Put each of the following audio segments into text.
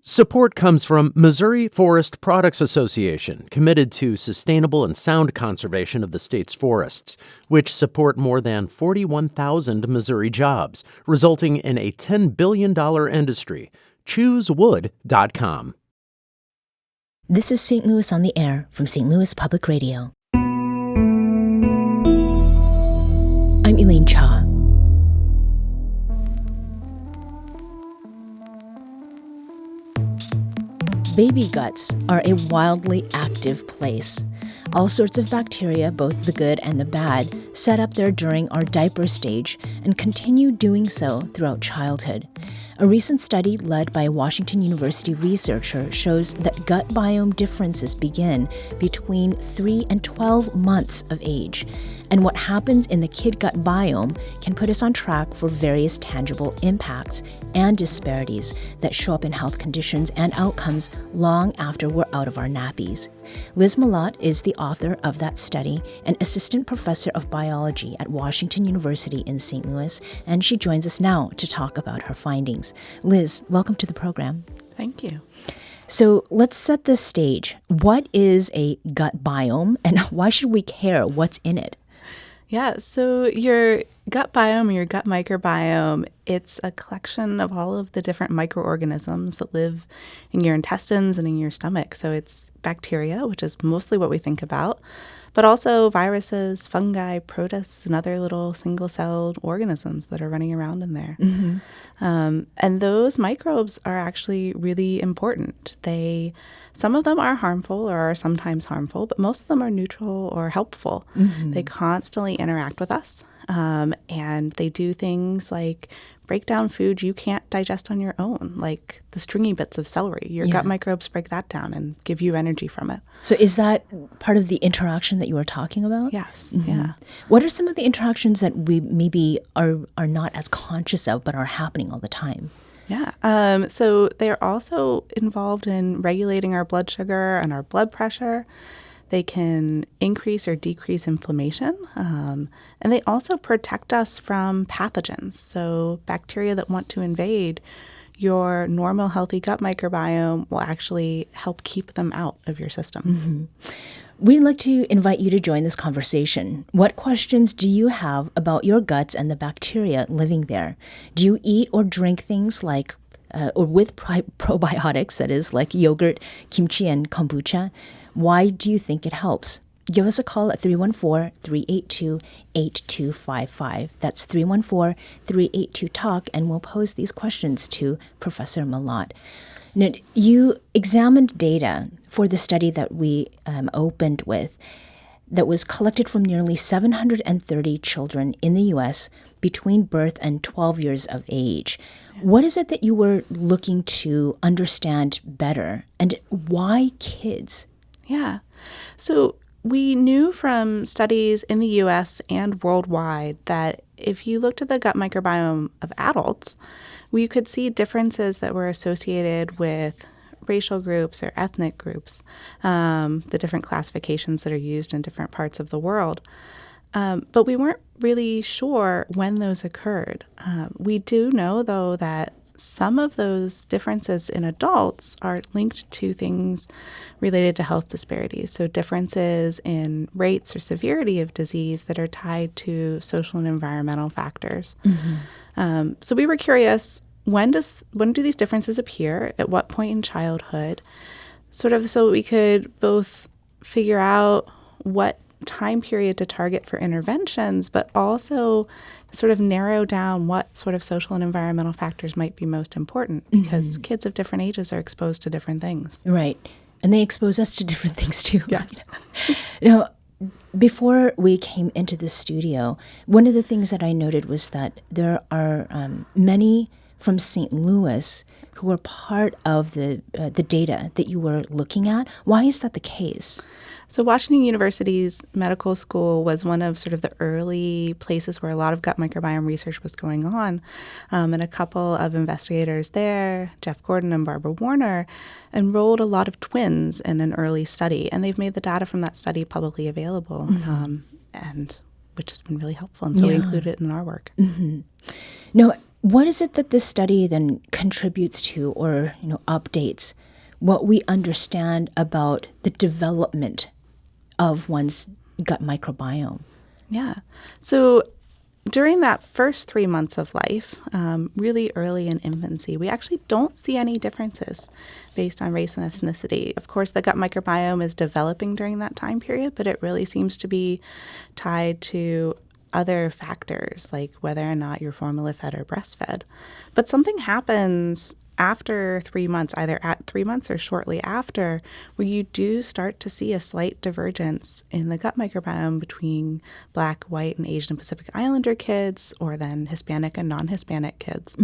Support comes from Missouri Forest Products Association, committed to sustainable and sound conservation of the state's forests, which support more than 41,000 Missouri jobs, resulting in a $10 billion industry. ChooseWood.com. This is St. Louis on the Air from St. Louis Public Radio. I'm Elaine Cha. Baby guts are a wildly active place. All sorts of bacteria, both the good and the bad, set up there during our diaper stage and continue doing so throughout childhood. A recent study led by a Washington University researcher shows that gut biome differences begin between 3 and 12 months of age. And what happens in the kid gut biome can put us on track for various tangible impacts and disparities that show up in health conditions and outcomes long after we're out of our nappies. Liz Mallott is the author of that study and assistant professor of biology at Washington University in St. Louis, and she joins us now to talk about her findings. Liz, welcome to the program. Thank you. So let's set the stage. What is a gut biome, and why should we care what's in it? Yeah, so your gut biome or your gut microbiome, it's a collection of all of the different microorganisms that live in your intestines and in your stomach. So it's bacteria, which is mostly what we think about, but also viruses, fungi, protists, and other little single-celled organisms that are running around in there. Mm-hmm. And those microbes are actually really important. Some of them are harmful or are sometimes harmful, but most of them are neutral or helpful. Mm-hmm. They constantly interact with us, and they do things like break down food you can't digest on your own, like the stringy bits of celery. Your gut microbes break that down and give you energy from it. So is that part of the interaction that you were talking about? Yes. Mm-hmm. Yeah. What are some of the interactions that we maybe are not as conscious of but are happening all the time? Yeah. So they're also involved in regulating our blood sugar and our blood pressure. They can increase or decrease inflammation. And they also protect us from pathogens. So bacteria that want to invade your normal, healthy gut microbiome will actually help keep them out of your system. Mm-hmm. We'd like to invite you to join this conversation. What questions do you have about your guts and the bacteria living there? Do you eat or drink things like, or with probiotics, that is, like yogurt, kimchi, and kombucha? Why do you think it helps? Give us a call at 314-382-8255. That's 314-382-TALK, and we'll pose these questions to Professor Mallott. Now, you examined data for the study that we opened with that was collected from nearly 730 children in the U.S. between birth and 12 years of age. What is it that you were looking to understand better, and why kids? Yeah. So we knew from studies in the U.S. and worldwide that if you looked at the gut microbiome of adults, we could see differences that were associated with racial groups or ethnic groups, the different classifications that are used in different parts of the world. But we weren't really sure when those occurred. We do know, though, that some of those differences in adults are linked to things related to health disparities. So differences in rates or severity of disease that are tied to social and environmental factors. Mm-hmm. So we were curious, when do these differences appear? At what point in childhood? Sort of so we could both figure out what time period to target for interventions, but also sort of narrow down what sort of social and environmental factors might be most important, because kids of different ages are exposed to different things. Right. And they expose us to different things too. Yes. Now, before we came into the studio, one of the things that I noted was that there are many from St. Louis who are part of the data that you were looking at. Why is that the case? So Washington University's medical school was one of sort of the early places where a lot of gut microbiome research was going on. And a couple of investigators there, Jeff Gordon and Barbara Warner, enrolled a lot of twins in an early study. And they've made the data from that study publicly available, and which has been really helpful. And so we included it in our work. Mm-hmm. Now, What is it that this study then contributes to or, updates what we understand about the development of one's gut microbiome? Yeah. So during that first 3 months of life, really early in infancy, we actually don't see any differences based on race and ethnicity. Of course, the gut microbiome is developing during that time period, but it really seems to be tied to other factors like whether or not you're formula fed or breastfed. But something happens after 3 months, either at 3 months or shortly after, where you do start to see a slight divergence in the gut microbiome between Black, White, and Asian and Pacific Islander kids, or then Hispanic and non-Hispanic kids.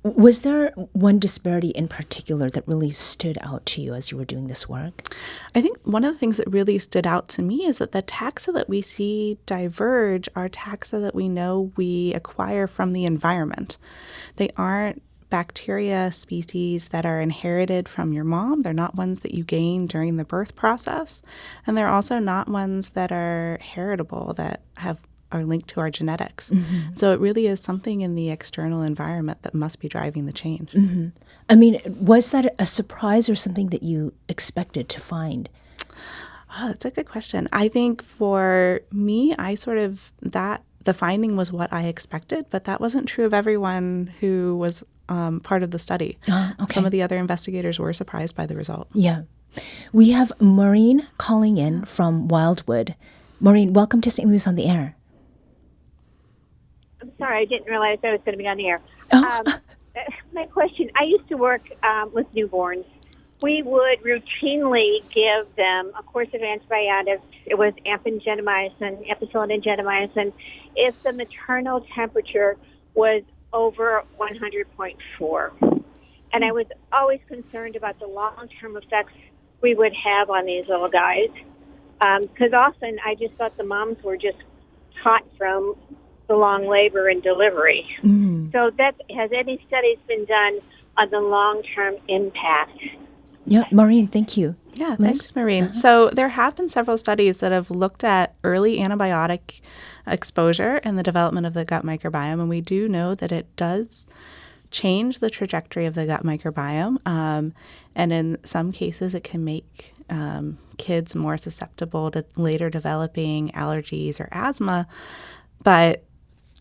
Was there one disparity in particular that really stood out to you as you were doing this work? I think one of the things that really stood out to me is that the taxa that we see diverge are taxa that we know we acquire from the environment. They aren't bacteria species that are inherited from your mom. They're not ones that you gain during the birth process. And they're also not ones that are heritable, that are linked to our genetics. So it really is something in the external environment that must be driving the change. I mean, was that a surprise or something that you expected to find? Oh, that's a good question. I think for me, the finding was what I expected, but that wasn't true of everyone who was part of the study. Okay. Some of the other investigators were surprised by the result. Yeah. We have Maureen calling in from Wildwood. Maureen, welcome to St. Louis on the Air. I'm sorry, I didn't realize I was going to be on the air. Oh. My question, I used to work with newborns. We would routinely give them a course of antibiotics. It was ampicillin and gentamicin, if the maternal temperature was over 100.4. And I was always concerned about the long-term effects we would have on these little guys. Because often I just thought the moms were just hot from the long labor and delivery. So has any studies been done on the long-term impact? Yeah, Maureen, thank you. Yeah, Liz? thanks, Maureen. So there have been several studies that have looked at early antibiotic exposure and the development of the gut microbiome, and we do know that it does change the trajectory of the gut microbiome, and in some cases it can make kids more susceptible to later developing allergies or asthma. But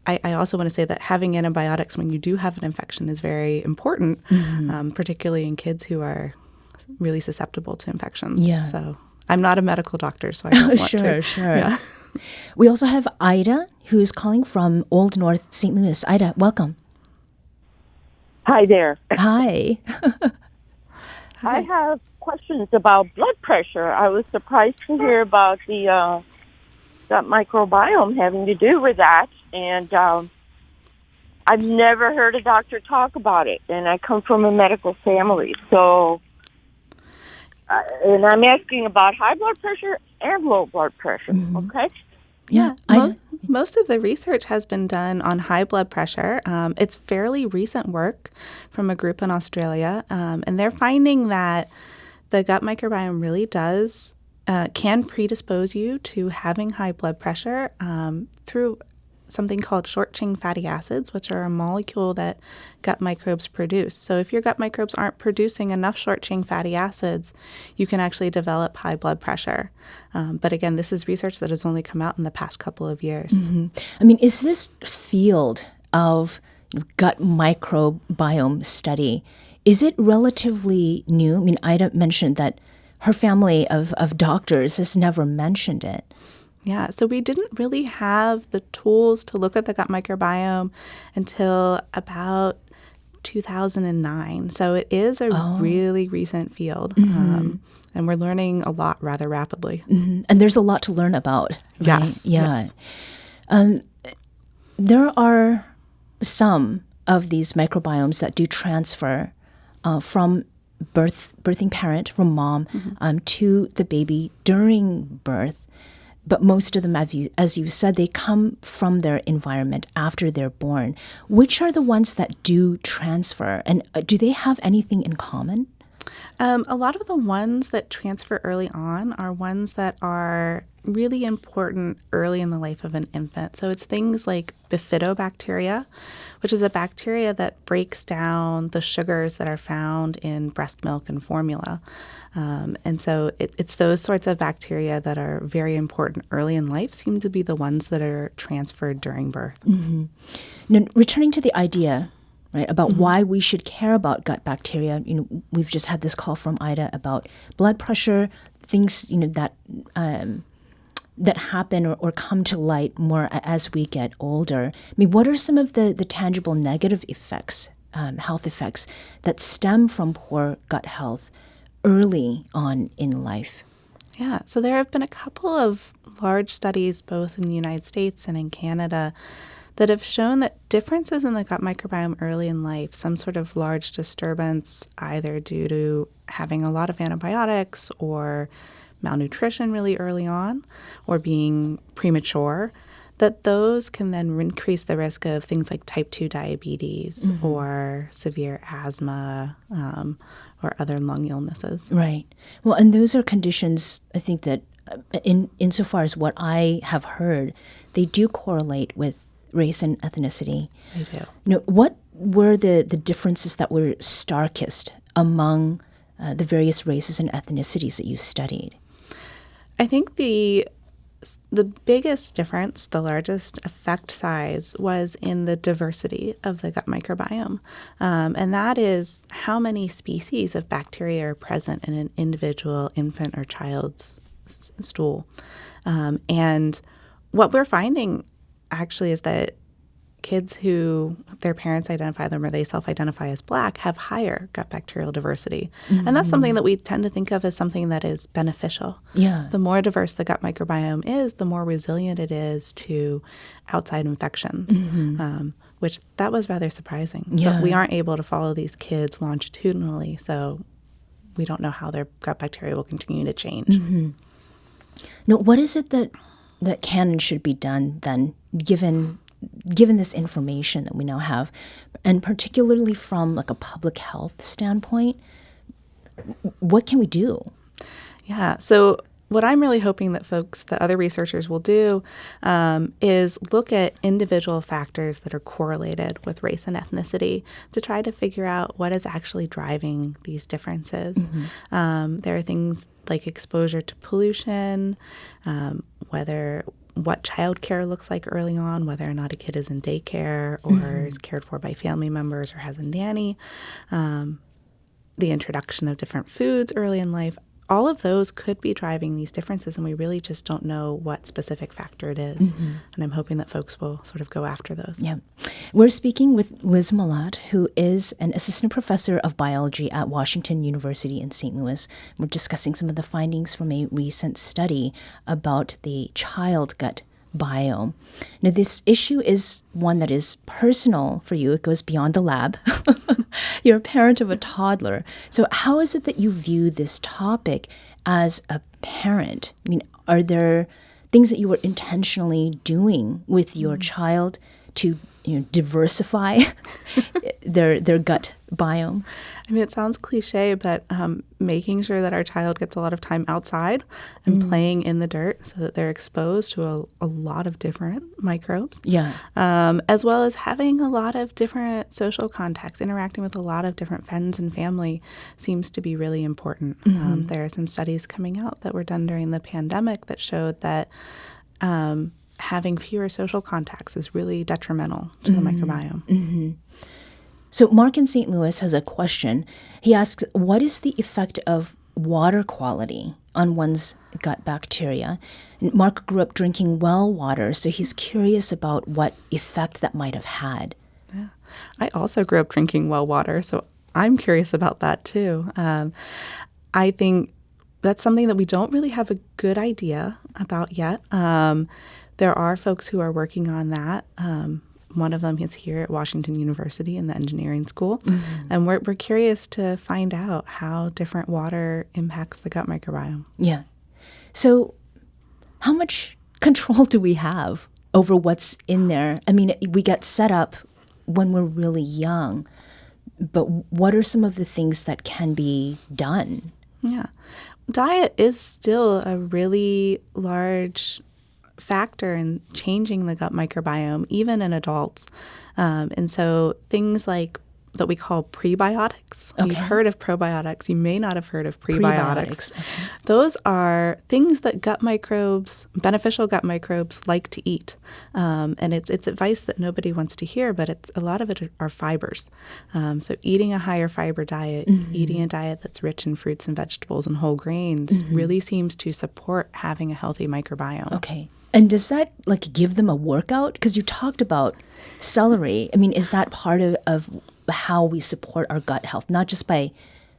I also want to say that having antibiotics when you do have an infection is very important, particularly in kids who are really susceptible to infections. Yeah. So I'm not a medical doctor, so I don't want to. Sure. Yeah. We also have Ida, who's calling from Old North St. Louis. Ida, welcome. Hi there. Hi. I have questions about blood pressure. I was surprised to hear about the gut microbiome having to do with that, and I've never heard a doctor talk about it, and I come from a medical family, so and I'm asking about high blood pressure and low blood pressure, okay? Yeah. Most of the research has been done on high blood pressure. It's fairly recent work from a group in Australia, and they're finding that the gut microbiome really can predispose you to having high blood pressure through something called short-chain fatty acids, which are a molecule that gut microbes produce. So if your gut microbes aren't producing enough short-chain fatty acids, you can actually develop high blood pressure. But again, this is research that has only come out in the past couple of years. I mean, is this field of gut microbiome study, is it relatively new? I mean, Ida mentioned that her family of doctors has never mentioned it. Yeah, so we didn't really have the tools to look at the gut microbiome until about 2009. So it is a really recent field, and we're learning a lot rather rapidly. And there's a lot to learn about. Right? Yes. Yeah. Yes. There are some of these microbiomes that do transfer from birthing parent, from mom, to the baby during birth. But most of them, as you said, they come from their environment after they're born. Which are the ones that do transfer? And do they have anything in common? A lot of the ones that transfer early on are ones that are really important early in the life of an infant. So it's things like bifidobacteria, which is a bacteria that breaks down the sugars that are found in breast milk and formula. And so it's those sorts of bacteria that are very important early in life, seem to be the ones that are transferred during birth. Mm-hmm. Now, returning to the idea, right, about why we should care about gut bacteria, we've just had this call from Ida about blood pressure, things, that happen or come to light more as we get older. I mean, what are some of the tangible negative effects, health effects, that stem from poor gut health early on in life? Yeah, so there have been a couple of large studies, both in the United States and in Canada, that have shown that differences in the gut microbiome early in life, some sort of large disturbance, either due to having a lot of antibiotics or malnutrition really early on, or being premature, that those can then increase the risk of things like type 2 diabetes or severe asthma or other lung illnesses. Right. Well, and those are conditions, I think, that insofar as what I have heard, they do correlate with race and ethnicity. They do. What were the differences that were starkest among the various races and ethnicities that you studied? I think the biggest difference, the largest effect size, was in the diversity of the gut microbiome. And that is how many species of bacteria are present in an individual infant or child's stool. And what we're finding actually is that kids who their parents identify them or they self-identify as Black have higher gut bacterial diversity. And that's something that we tend to think of as something that is beneficial. Yeah. The more diverse the gut microbiome is, the more resilient it is to outside infections, which that was rather surprising. Yeah. But we aren't able to follow these kids longitudinally, so we don't know how their gut bacteria will continue to change. Now, what is it that can and should be done then, given this information that we now have, and particularly from like a public health standpoint? What can we do? Yeah, so what I'm really hoping that other researchers will do is look at individual factors that are correlated with race and ethnicity to try to figure out what is actually driving these differences. There are things like exposure to pollution, what childcare looks like early on, whether or not a kid is in daycare or is cared for by family members or has a nanny, the introduction of different foods early in life. All of those could be driving these differences, and we really just don't know what specific factor it is. And I'm hoping that folks will sort of go after those. Yeah. We're speaking with Liz Mallott, who is an assistant professor of biology at Washington University in St. Louis. We're discussing some of the findings from a recent study about the child gut biome. Now, this issue is one that is personal for you. It goes beyond the lab. You're a parent of a toddler. So how is it that you view this topic as a parent? I mean, are there things that you were intentionally doing with your child to diversify their gut biome? I mean, it sounds cliche, but making sure that our child gets a lot of time outside and playing in the dirt so that they're exposed to a lot of different microbes. Yeah. As well as having a lot of different social contacts, interacting with a lot of different friends and family seems to be really important. There are some studies coming out that were done during the pandemic that showed that having fewer social contacts is really detrimental to the microbiome. So Mark in St. Louis has a question. He asks, what is the effect of water quality on one's gut bacteria? And Mark grew up drinking well water, so he's curious about what effect that might have had. Yeah. I also grew up drinking well water, so I'm curious about that too. I think that's something that we don't really have a good idea about yet. There are folks who are working on that. One of them is here at Washington University in the engineering school. And we're curious to find out how different water impacts the gut microbiome. Yeah. So how much control do we have over what's in there? I mean, we get set up when we're really young, but what are some of the things that can be done Yeah. Diet is still a really large factor in changing the gut microbiome, even in adults. And so things like that we call prebiotics. Okay. You've heard of probiotics. You may not have heard of prebiotics. Okay. Those are things that beneficial gut microbes like to eat. And it's advice that nobody wants to hear, but a lot of it are fibers. So eating a higher fiber diet, eating a diet that's rich in fruits and vegetables and whole grains really seems to support having a healthy microbiome. Okay. And does that give them a workout? Because you talked about celery. I mean, is that part of how we support our gut health, not just by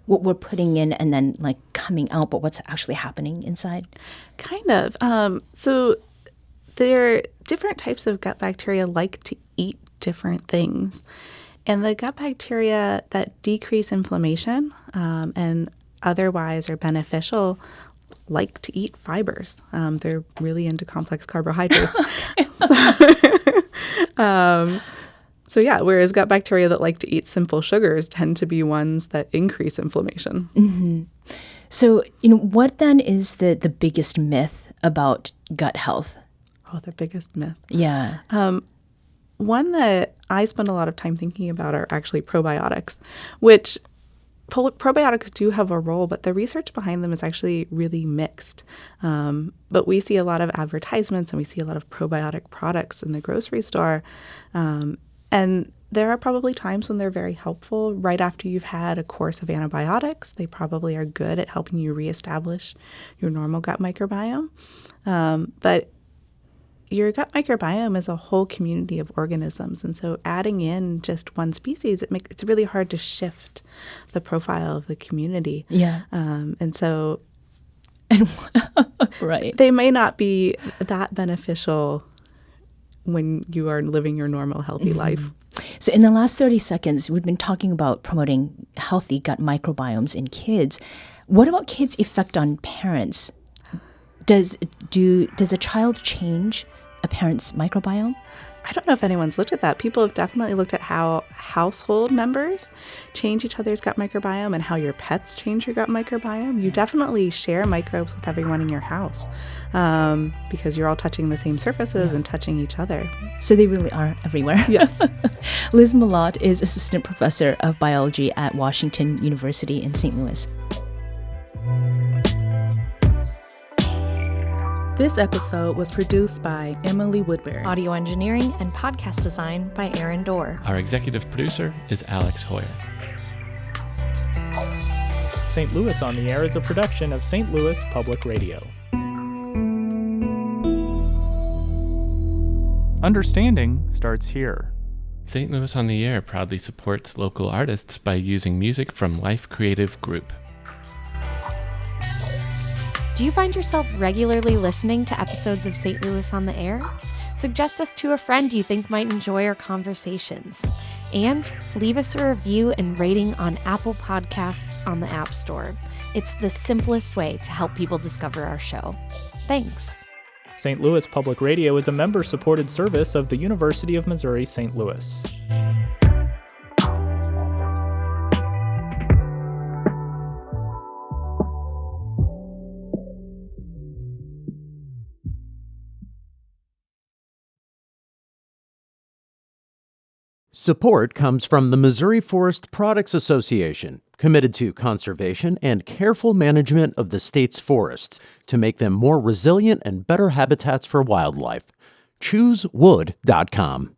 what we're putting in and then coming out, but what's actually happening inside? Kind of. So there are different types of gut bacteria like to eat different things. And the gut bacteria that decrease inflammation and otherwise are beneficial like to eat fibers. They're really into complex carbohydrates. So yeah, whereas gut bacteria that like to eat simple sugars tend to be ones that increase inflammation. Mm-hmm. So, what then is the biggest myth about gut health? Oh, the biggest myth. Yeah. One that I spend a lot of time thinking about are actually probiotics, which probiotics do have a role, but the research behind them is actually really mixed. But we see a lot of advertisements and we see a lot of probiotic products in the grocery store. And there are probably times when they're very helpful right after you've had a course of antibiotics. They probably are good at helping you reestablish your normal gut microbiome. But your gut microbiome is a whole community of organisms. And so adding in just one species, it's really hard to shift the profile of the community. Yeah. And so right. They may not be that beneficial when you are living your normal, healthy life. So in the last 30 seconds, we've been talking about promoting healthy gut microbiomes in kids. What about kids' effect on parents? Does a child change a parent's microbiome? I don't know if anyone's looked at that. People have definitely looked at how household members change each other's gut microbiome and how your pets change your gut microbiome. You definitely share microbes with everyone in your house because you're all touching the same surfaces and touching each other. So they really are everywhere. Yes. Liz Mallott is assistant professor of biology at Washington University in St. Louis. This episode was produced by Emily Woodbury. Audio engineering and podcast design by Aaron Dorr. Our executive producer is Alex Hoyer. St. Louis on the Air is a production of St. Louis Public Radio. Understanding starts here. St. Louis on the Air proudly supports local artists by using music from Life Creative Group. Do you find yourself regularly listening to episodes of St. Louis on the Air? Suggest us to a friend you think might enjoy our conversations. And leave us a review and rating on Apple Podcasts on the App Store. It's the simplest way to help people discover our show. Thanks. St. Louis Public Radio is a member-supported service of the University of Missouri St. Louis. Support comes from the Missouri Forest Products Association, committed to conservation and careful management of the state's forests to make them more resilient and better habitats for wildlife. ChooseWood.com.